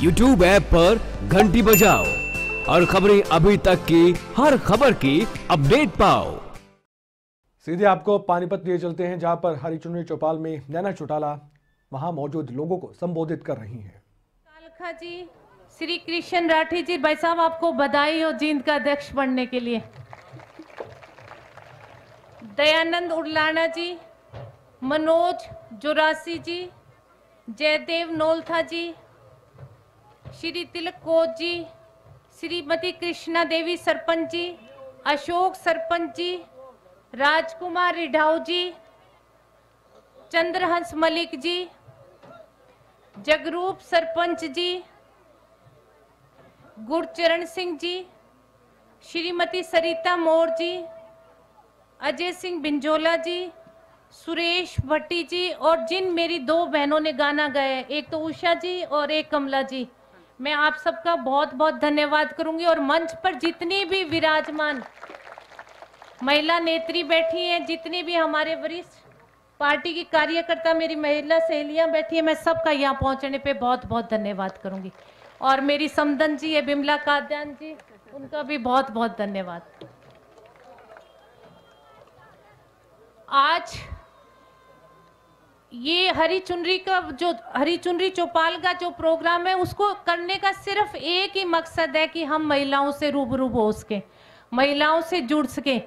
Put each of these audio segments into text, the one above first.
YouTube app पर घंटी बजाओ और खबरें अभी तक की हर खबर की अपडेट पाओ। सीधे आपको पानीपत लिए चलते हैं, जहां पर हरी चुनरी चौपाल में नैना चौटाला वहां मौजूद लोगों को संबोधित कर रही हैं। कालखा जी, श्री कृष्ण राठी जी, भाई साहब आपको बधाई हो जींद का अध्यक्ष बनने के लिए। दयानंद उड़लाना जी, मनोज जोरासी जी, जयदेव नोलथा जी, श्री तिलक कोच जी, श्रीमती कृष्णा देवी सरपंच जी, अशोक सरपंच जी, राजकुमार रिढाऊ जी, चंद्रहंस मलिक जी, जगरूप सरपंच जी, गुरचरण सिंह जी, श्रीमती सरिता मोर जी, अजय सिंह बिंजोला जी, सुरेश भट्टी जी, और जिन मेरी दो बहनों ने गाना गाया, एक तो उषा जी और एक कमला जी, मैं आप सबका बहुत बहुत धन्यवाद करूंगी। और मंच पर जितनी भी विराजमान महिला नेत्री बैठी हैं, जितनी भी हमारे वरिष्ठ पार्टी की कार्यकर्ता, मेरी महिला सहेलियां बैठी हैं, मैं सबका यहाँ पहुंचने पे बहुत बहुत धन्यवाद करूंगी। और मेरी समदन जी है, बिमला काद्यान जी, उनका भी बहुत बहुत धन्यवाद। आज ये हरी चुनरी चौपाल का जो प्रोग्राम है, उसको करने का सिर्फ एक ही मकसद है कि हम महिलाओं से रूबरू हो सके, महिलाओं से जुड़ सके।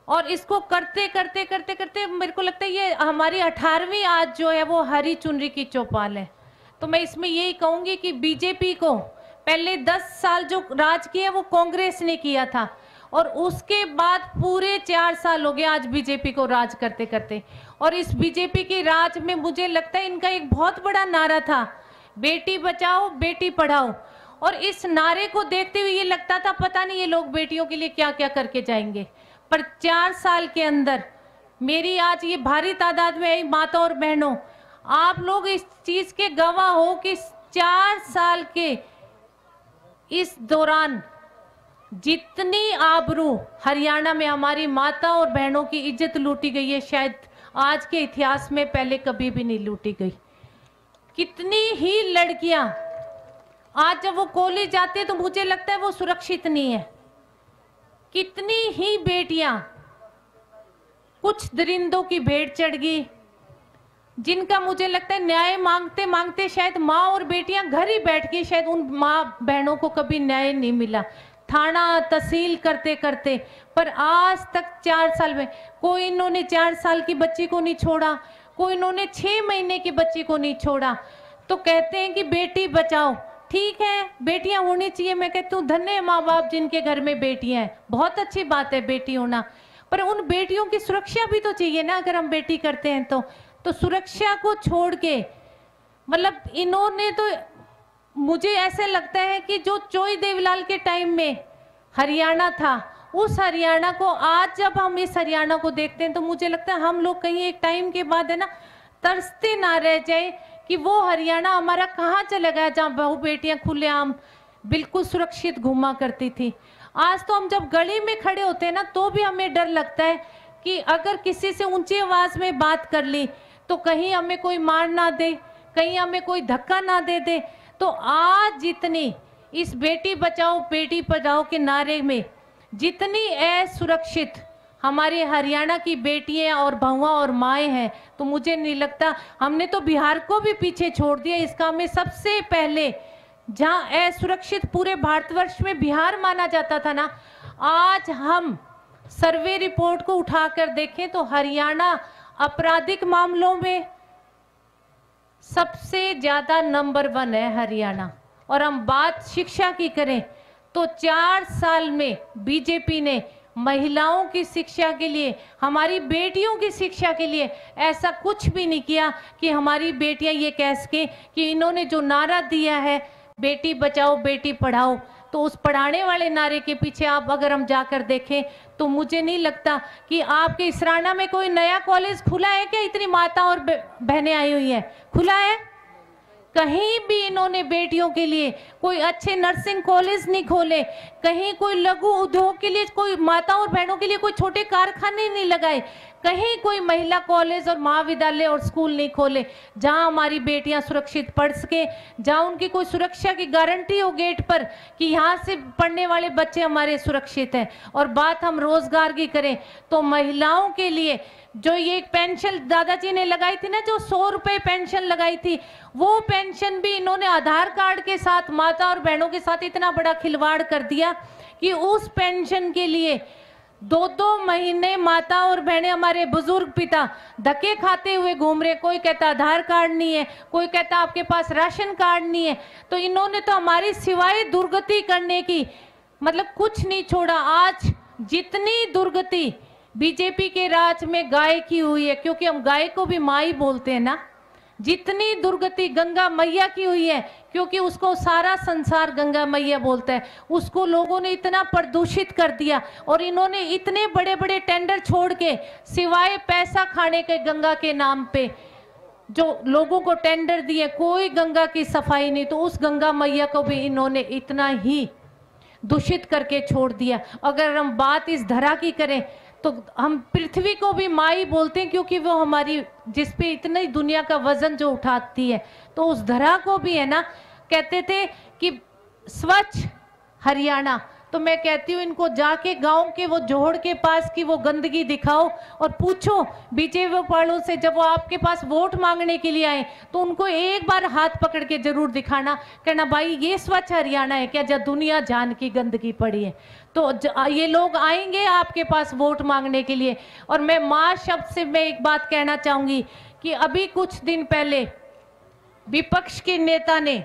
और इसको करते करते करते करते मेरे को लगता है ये हमारी 18वीं आज जो है वो हरी चुनरी की चौपाल है। तो मैं इसमें यही कहूंगी कि बीजेपी को पहले 10 साल जो राज किया वो कांग्रेस ने किया था, और उसके बाद पूरे 4 साल हो गए आज बीजेपी को राज करते करते। और इस बीजेपी की राज में मुझे लगता है इनका एक बहुत बड़ा नारा था, बेटी बचाओ बेटी पढ़ाओ। और इस नारे को देखते हुए ये लगता था पता नहीं ये लोग बेटियों के लिए क्या क्या करके जाएंगे, पर 4 साल के अंदर मेरी आज ये भारी तादाद में आई माता और बहनों, आप लोग इस चीज के गवाह हो कि 4 साल के इस दौरान जितनी आबरू हरियाणा में हमारी माता और बहनों की इज्जत लूटी गई है, शायद आज के इतिहास में पहले कभी भी नहीं लूटी गई। कितनी ही लड़कियां आज जब वो कॉलेज जाते हैं तो मुझे लगता है वो सुरक्षित नहीं है। कितनी ही बेटियां कुछ दरिंदों की भेड़ चढ़ गई, जिनका मुझे लगता है न्याय मांगते मांगते शायद माँ और बेटियां घर ही बैठ गई, शायद उन माँ बहनों को कभी न्याय नहीं मिला, थाना तहसील करते करते। पर आज तक 4 साल में कोई इन्होंने 4 साल की बच्ची को नहीं छोड़ा, कोई इन्होंने 6 महीने की बच्ची को नहीं छोड़ा। तो कहते हैं कि बेटी बचाओ, ठीक है बेटियां होनी चाहिए, मैं कहती हूँ धन्य माँ बाप जिनके घर में बेटियां हैं, बहुत अच्छी बात है बेटी होना, पर उन बेटियों की सुरक्षा भी तो चाहिए ना। अगर हम बेटी करते हैं तो सुरक्षा को छोड़ के मतलब इन्होंने तो, मुझे ऐसे लगता है कि जो चोई देवीलाल के टाइम में हरियाणा था, उस हरियाणा को आज जब हम इस हरियाणा को देखते हैं तो मुझे लगता है हम लोग कहीं एक टाइम के बाद है ना तरसते ना रह जाए कि वो हरियाणा हमारा कहाँ चला गया जहाँ बहू बेटियां खुलेआम बिल्कुल सुरक्षित घूमा करती थी। आज तो हम जब गली में खड़े होते हैं ना तो भी हमें डर लगता है कि अगर किसी से ऊंची आवाज में बात कर ली तो कहीं हमें कोई मार ना दे, कहीं हमें कोई धक्का ना दे दे। तो आज जितनी इस बेटी बचाओ बेटी पढ़ाओ के नारे में जितनी असुरक्षित हमारे हरियाणा की बेटियां और बहुआं और माएँ हैं, तो मुझे नहीं लगता, हमने तो बिहार को भी पीछे छोड़ दिया। इसका हमें सबसे पहले जहां असुरक्षित पूरे भारतवर्ष में बिहार माना जाता था ना, आज हम सर्वे रिपोर्ट को उठाकर देखें तो हरियाणा आपराधिक मामलों में सबसे ज्यादा नंबर 1 है हरियाणा। और हम बात शिक्षा की करें तो 4 साल में बीजेपी ने महिलाओं की शिक्षा के लिए, हमारी बेटियों की शिक्षा के लिए ऐसा कुछ भी नहीं किया कि हमारी बेटियां ये कह सके कि इन्होंने जो नारा दिया है बेटी बचाओ बेटी पढ़ाओ, तो उस पढ़ाने वाले नारे के पीछे आप अगर हम जाकर देखें तो मुझे नहीं लगता कि आपके इसराना में कोई नया कॉलेज खुला है क्या? इतनी माता और बहनें आई हुई हैं, खुला है? कहीं भी इन्होंने बेटियों के लिए कोई अच्छे नर्सिंग कॉलेज नहीं खोले, कहीं कोई लघु उद्योग के लिए कोई माता और बहनों के लिए कोई छोटे कारखाने नहीं लगाए, कहीं कोई महिला कॉलेज और महाविद्यालय और स्कूल नहीं खोले जहां हमारी बेटियां सुरक्षित पढ़ सके, जहां उनकी कोई सुरक्षा की गारंटी हो गेट पर कि यहाँ से पढ़ने वाले बच्चे हमारे सुरक्षित हैं। और बात हम रोजगार की करें तो महिलाओं के लिए जो ये एक पेंशन दादाजी ने लगाई थी ना, जो 100 रुपए पेंशन लगाई थी, वो पेंशन भी इन्होंने आधार कार्ड के साथ माता और बहनों के साथ इतना बड़ा खिलवाड़ कर दिया कि उस पेंशन के लिए 2-2 महीने माता और बहनें, हमारे बुजुर्ग पिता धक्के खाते हुए घूम रहे। कोई कहता आधार कार्ड नहीं है, कोई कहता आपके पास राशन कार्ड नहीं है। तो इन्होंने तो हमारी सिवाय दुर्गति करने की मतलब कुछ नहीं छोड़ा। आज जितनी दुर्गति बीजेपी के राज में गाय की हुई है, क्योंकि हम गाय को भी माँ ही बोलते हैं ना, जितनी दुर्गति गंगा मैया की हुई है, क्योंकि उसको सारा संसार गंगा मैया बोलता है, उसको लोगों ने इतना प्रदूषित कर दिया। और इन्होंने इतने बड़े बड़े टेंडर छोड़ के सिवाय पैसा खाने के गंगा के नाम पे जो लोगों को टेंडर दिए, कोई गंगा की सफाई नहीं। तो उस गंगा मैया को भी इन्होंने इतना ही दूषित करके छोड़ दिया। अगर हम बात इस धरा की करें तो हम पृथ्वी को भी माँ ही बोलते हैं, क्योंकि वो हमारी जिस पे इतनी दुनिया का वजन जो उठाती है। तो उस धरा को भी है ना, कहते थे कि स्वच्छ हरियाणा। तो मैं कहती हूँ इनको जाके गांव के वो जोहड़ के पास की वो गंदगी दिखाओ और पूछो बीजेपी वालों से, जब वो आपके पास वोट मांगने के लिए आए तो उनको एक बार हाथ पकड़ के जरूर दिखाना, कहना भाई ये स्वच्छ हरियाणा है क्या, जब दुनिया जान की गंदगी पड़ी है। तो ये लोग आएंगे आपके पास वोट मांगने के लिए। और मैं माँ शब्द से मैं एक बात कहना चाहूंगी कि अभी कुछ दिन पहले विपक्ष के नेता ने,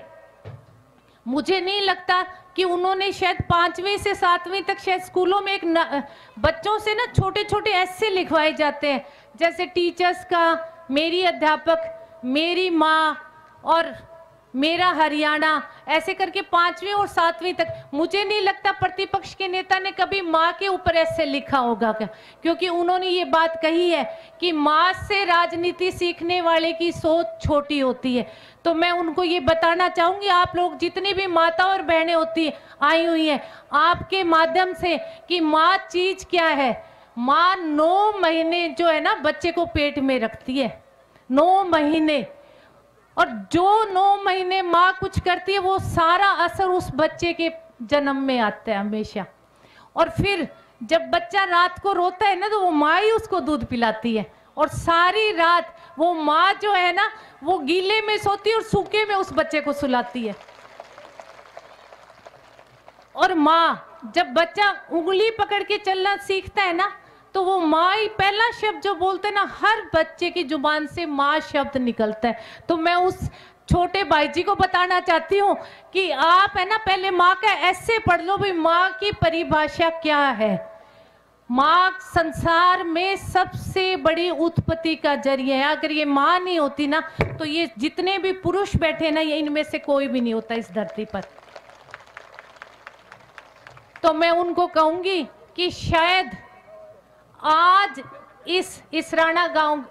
मुझे नहीं लगता कि उन्होंने शायद 5वीं से 7वीं तक शायद स्कूलों में एक बच्चों से ना छोटे छोटे ऐसे लिखवाए जाते हैं, जैसे टीचर्स का मेरी अध्यापक, मेरी माँ और मेरा हरियाणा, ऐसे करके 5वीं और 7वीं तक। मुझे नहीं लगता प्रतिपक्ष के नेता ने कभी माँ के ऊपर ऐसे लिखा होगा क्या, क्योंकि उन्होंने ये बात कही है कि माँ से राजनीति सीखने वाले की सोच छोटी होती है। तो मैं उनको ये बताना चाहूंगी, आप लोग जितनी भी माता और बहनें होती आई हुई हैं, आपके माध्यम से, कि माँ चीज क्या है। माँ 9 महीने जो है ना बच्चे को पेट में रखती है, 9 महीने। और जो 9 महीने माँ कुछ करती है वो सारा असर उस बच्चे के जन्म में आता है हमेशा। और फिर जब बच्चा रात को रोता है ना तो वो माँ ही उसको दूध पिलाती है, और सारी रात वो माँ जो है ना वो गीले में सोती है और सूखे में उस बच्चे को सुलाती है। और माँ जब बच्चा उंगली पकड़ के चलना सीखता है ना तो वो माँ ही पहला शब्द जो बोलते हैं ना, हर बच्चे की जुबान से माँ शब्द निकलता है। तो मैं उस छोटे भाई जी को बताना चाहती हूँ कि आप है ना पहले माँ का ऐसे पढ़ लो भाई, माँ की परिभाषा क्या है। माँ संसार में सबसे बड़ी उत्पत्ति का जरिया है। अगर ये माँ नहीं होती ना तो ये जितने भी पुरुष बैठे ना, ये इनमें से कोई भी नहीं होता इस धरती पर। तो मैं उनको कहूंगी कि शायद आज इस इसराना गांव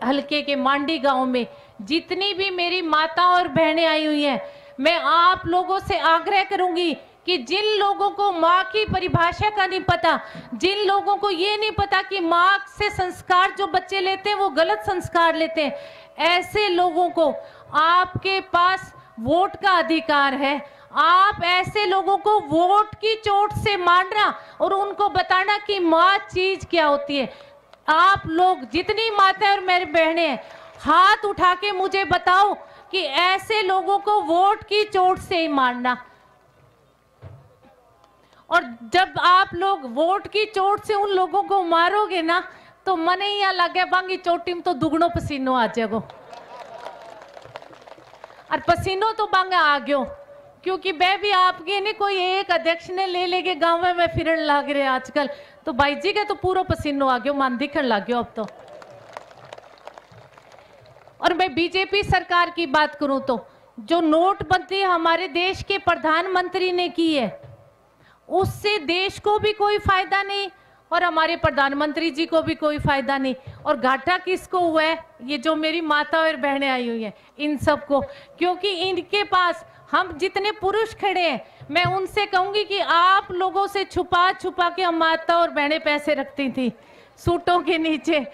हल्के के मांडी गांव में जितनी भी मेरी माता और बहनें आई हुई हैं, मैं आप लोगों से आग्रह करूंगी कि जिन लोगों को माँ की परिभाषा का नहीं पता, जिन लोगों को ये नहीं पता कि माँ से संस्कार जो बच्चे लेते हैं वो गलत संस्कार लेते हैं, ऐसे लोगों को आपके पास वोट का अधिकार है। आप ऐसे लोगों को वोट की चोट से मारना और उनको बताना कि माँ चीज क्या होती है। आप लोग जितनी माताएं और मेरी बहनें हैं, हाथ उठा के मुझे बताओ कि ऐसे लोगों को वोट की चोट से ही मारना। और जब आप लोग वोट की चोट से उन लोगों को मारोगे ना तो मन ही यहाँ लगे बांगी चोटी में तो दुगनो पसीनो आ जाएगो। और पसीनो तो बांगा आ गयो, क्योंकि मैं भी आपके ने कोई एक अध्यक्ष ने ले लेके गांव में फिरन लग रहे आजकल, तो भाई जी के तो पूरा पसीनो आ गयो, मन दिखने लग गयो अब तो। और मैं बीजेपी सरकार की बात करूं तो जो नोटबंदी हमारे देश के प्रधानमंत्री ने की है, उससे देश को भी कोई फायदा नहीं और हमारे प्रधानमंत्री जी को भी कोई फायदा नहीं। और घाटा किसको हुआ है? ये जो मेरी माता और बहनें आई हुई हैं इन सबको, क्योंकि इनके पास हम जितने पुरुष खड़े हैं, मैं उनसे कहूंगी कि आप लोगों से छुपा छुपा के हम माता और बहनें पैसे रखती थी। सूटों के नीचे।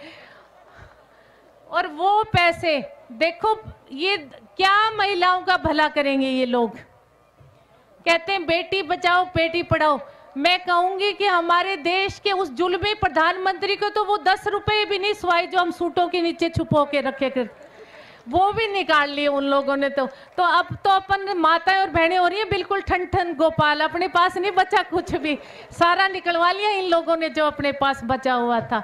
और वो पैसे देखो, ये क्या महिलाओं का भला करेंगे ये लोग। कहते हैं बेटी बचाओ बेटी पढ़ाओ। मैं कहूंगी कि हमारे देश के उस जुल्मी प्रधानमंत्री को तो वो 10 रुपए भी नहीं स्वाए जो हम सूटों के नीचे छुपो के रखे कर, वो भी निकाल लिए उन लोगों ने। तो अब तो अपन माताएं और बहनें हो रही हैं बिल्कुल ठन ठन गोपाल, अपने पास नहीं बचा कुछ भी, सारा निकलवा लिया इन लोगों ने जो अपने पास बचा हुआ था।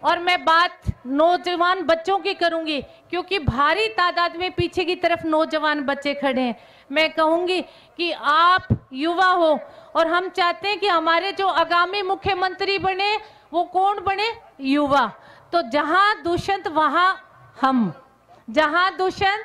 और मैं बात नौजवान बच्चों की करूंगी, क्योंकि भारी तादाद में पीछे की तरफ नौजवान बच्चे खड़े हैं। मैं कहूंगी कि आप युवा हो और हम चाहते हैं कि हमारे जो आगामी मुख्यमंत्री बने वो कौन बने? युवा। तो जहां दुष्यंत वहां हम, जहां दुष्यंत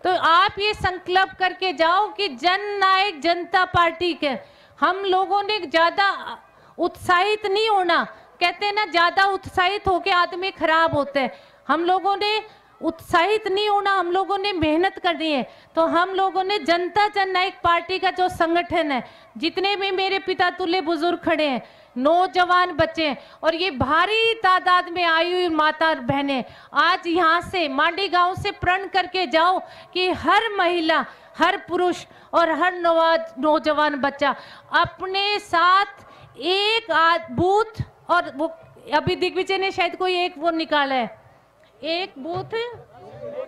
तो आप ये संकल्प करके जाओ कि जन नायक जनता पार्टी के हम लोगों ने ज्यादा उत्साहित नहीं होना। कहते हैं ना, ज्यादा उत्साहित होके आदमी खराब होता है। हम लोगों ने उत्साहित नहीं होना, हम लोगों ने मेहनत करनी है। तो हम लोगों ने जनता जननायक पार्टी का जो संगठन है, जितने भी मेरे पिता तुल्य बुजुर्ग खड़े हैं, नौजवान बच्चे हैं और ये भारी तादाद में आई हुई माता और बहनें, आज यहाँ से मांडी गांव से प्रण करके जाओ कि हर महिला, हर पुरुष और हर नौजवान बच्चा अपने साथ एक बूथ, और वो अभी दिग्विजय ने शायद कोई एक वो निकाला है, एक बूथ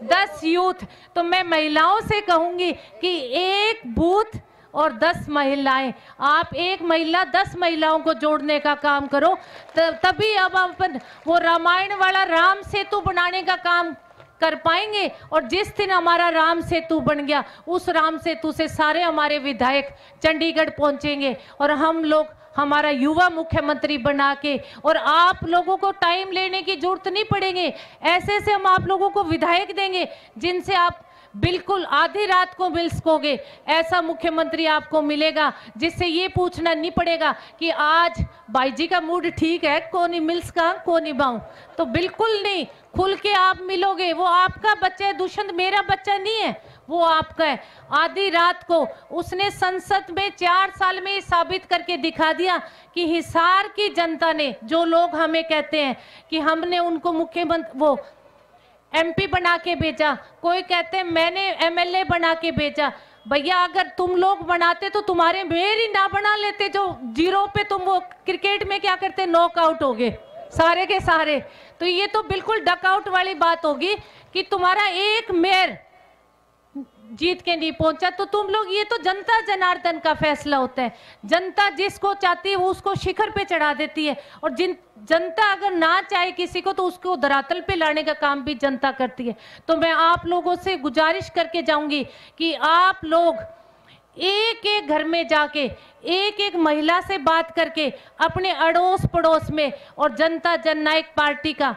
10 यूथ। तो मैं महिलाओं से कहूंगी कि एक बूथ और 10 महिलाएं, आप एक महिला 10 महिलाओं को जोड़ने का काम करो। तभी अब अपन वो रामायण वाला राम सेतु बनाने का काम कर पाएंगे। और जिस दिन हमारा राम सेतु बन गया, उस राम सेतु से सारे हमारे विधायक चंडीगढ़ पहुंचेंगे और हम लोग हमारा युवा मुख्यमंत्री बना के, और आप लोगों को टाइम लेने की जरूरत नहीं पड़ेगी। ऐसे से हम आप लोगों को विधायक देंगे जिनसे आप बिल्कुल आधी रात को मिल सकोगे। ऐसा मुख्यमंत्री आपको मिलेगा जिससे ये पूछना नहीं पड़ेगा कि आज भाई जी का मूड ठीक है, कौन ही मिल सका कौन निभाऊं। तो बिल्कुल नहीं, खुल के आप मिलोगे। वो आपका बच्चा है, दुष्यंत मेरा बच्चा नहीं है, वो आपका है। आधी रात को उसने संसद में 4 साल में साबित करके दिखा दिया कि हिसार की जनता ने, जो लोग हमें कहते हैं कि हमने उनको मुख्यमंत्री वो MP बना के भेजा, कोई कहते हैं मैंने MLA बना के भेजा। भैया अगर तुम लोग बनाते तो तुम्हारे मेयर ही ना बना लेते, जो 0 पे तुम वो क्रिकेट में क्या करते, नॉकआउट हो गए सारे के सारे। तो ये तो बिल्कुल डकआउट वाली बात होगी कि तुम्हारा एक मेयर जीत के नहीं पहुंचा। तो तुम लोग, ये तो जनता जनार्दन का फैसला होता है। जनता जिसको चाहती है वो उसको शिखर पे चढ़ा देती है, और जनता अगर ना चाहे किसी को तो उसको धरातल पे लाने का काम भी जनता करती है। तो मैं आप लोगों से गुजारिश करके जाऊंगी कि आप लोग एक एक घर में जाके एक एक महिला से बात करके अपने अड़ोस पड़ोस में और जनता जननायक पार्टी का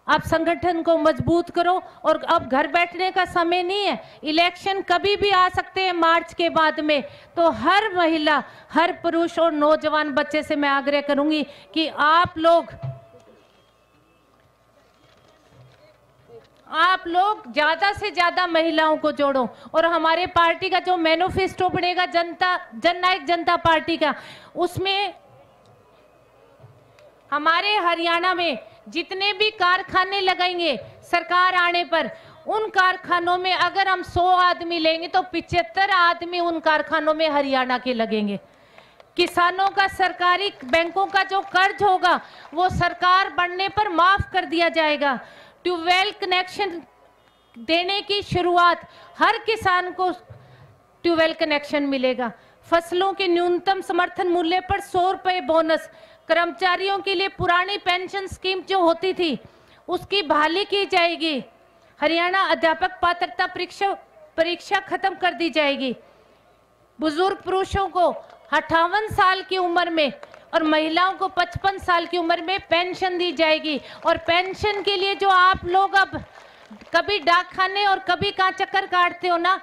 आप संगठन को मजबूत करो। और अब घर बैठने का समय नहीं है, इलेक्शन कभी भी आ सकते हैं मार्च के बाद में। तो हर महिला, हर पुरुष और नौजवान बच्चे से मैं आग्रह करूंगी कि आप लोग ज्यादा से ज्यादा महिलाओं को जोड़ो। और हमारे पार्टी का जो मैनिफेस्टो बनेगा जननायक जनता पार्टी का, उसमें हमारे हरियाणा में जितने भी कारखाने लगाएंगे सरकार आने पर, उन कारखानों में अगर हम 100 आदमी लेंगे तो 75 आदमी उन कारखानों में हरियाणा के लगेंगे। किसानों का सरकारी बैंकों का जो कर्ज होगा वो सरकार बनने पर माफ कर दिया जाएगा। ट्यूबवेल कनेक्शन देने की शुरुआत, हर किसान को ट्यूबवेल कनेक्शन मिलेगा। फसलों के न्यूनतम समर्थन मूल्य पर 100 रुपए बोनस। कर्मचारियों के लिए पुरानी पेंशन स्कीम जो होती थी उसकी बहाली की जाएगी। हरियाणा अध्यापक पात्रता परीक्षा खत्म कर दी जाएगी। बुजुर्ग पुरुषों को 58 साल की उम्र में और महिलाओं को 55 साल की उम्र में पेंशन दी जाएगी। और पेंशन के लिए जो आप लोग अब कभी डाकखाने और कभी कहाँ चक्कर काटते हो ना,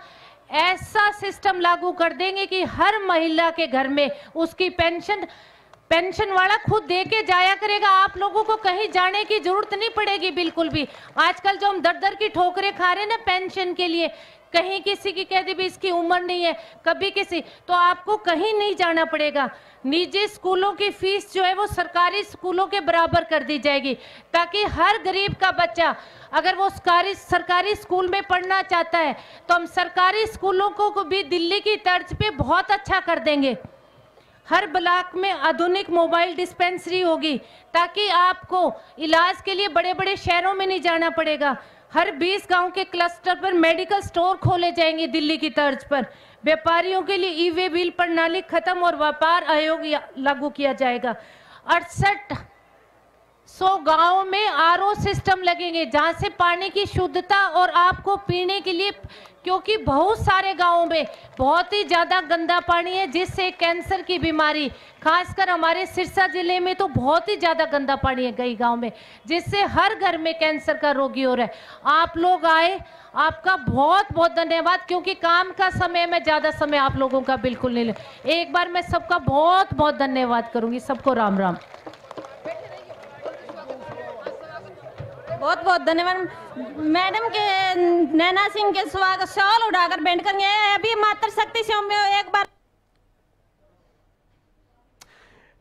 ऐसा सिस्टम लागू कर देंगे कि हर महिला के घर में उसकी पेंशन वाला खुद दे के जाया करेगा। आप लोगों को कहीं जाने की जरूरत नहीं पड़ेगी बिल्कुल भी। आजकल जो हम दर दर की ठोकरें खा रहे हैं ना पेंशन के लिए, कहीं किसी की कह दी भी इसकी उम्र नहीं है, कभी किसी, तो आपको कहीं नहीं जाना पड़ेगा। निजी स्कूलों की फीस जो है वो सरकारी स्कूलों के बराबर कर दी जाएगी, ताकि हर गरीब का बच्चा अगर वो सरकारी स्कूल में पढ़ना चाहता है तो हम सरकारी स्कूलों को भी दिल्ली की तर्ज पे बहुत अच्छा कर देंगे। हर ब्लॉक में आधुनिक मोबाइल डिस्पेंसरी होगी, ताकि आपको इलाज के लिए बड़े बड़े शहरों में नहीं जाना पड़ेगा। हर 20 गांव के क्लस्टर पर मेडिकल स्टोर खोले जाएंगे दिल्ली की तर्ज पर। व्यापारियों के लिए ई-वे बिल प्रणाली खत्म और व्यापार आयोग लागू किया जाएगा। 6800 गांव में आरओ सिस्टम लगेंगे, जहां से पानी की शुद्धता और आपको पीने के लिए, क्योंकि बहुत सारे गांवों में बहुत ही ज्यादा गंदा पानी है, जिससे कैंसर की बीमारी, खासकर हमारे सिरसा जिले में तो बहुत ही ज्यादा गंदा पानी है कई गांव में, जिससे हर घर में कैंसर का रोगी हो रहा है। आप लोग आए, आपका बहुत बहुत धन्यवाद, क्योंकि काम का समय में ज्यादा समय आप लोगों का बिल्कुल नहीं ले। एक बार मैं सबका बहुत बहुत धन्यवाद करूंगी। सबको राम राम। बहुत बहुत धन्यवाद मैडम के। नैना सिंह के स्वागत शॉल उड़ाकर बैंड करेंगे। अभी मातृ शक्ति से में एक बार।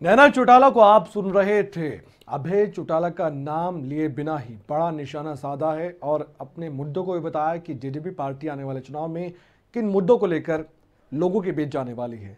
नैना चौटाला को आप सुन रहे थे। अभय चौटाला का नाम लिए बिना ही बड़ा निशाना साधा है और अपने मुद्दों को भी बताया कि जेजेपी पार्टी आने वाले चुनाव में किन मुद्दों को लेकर लोगों के बीच जाने वाली है।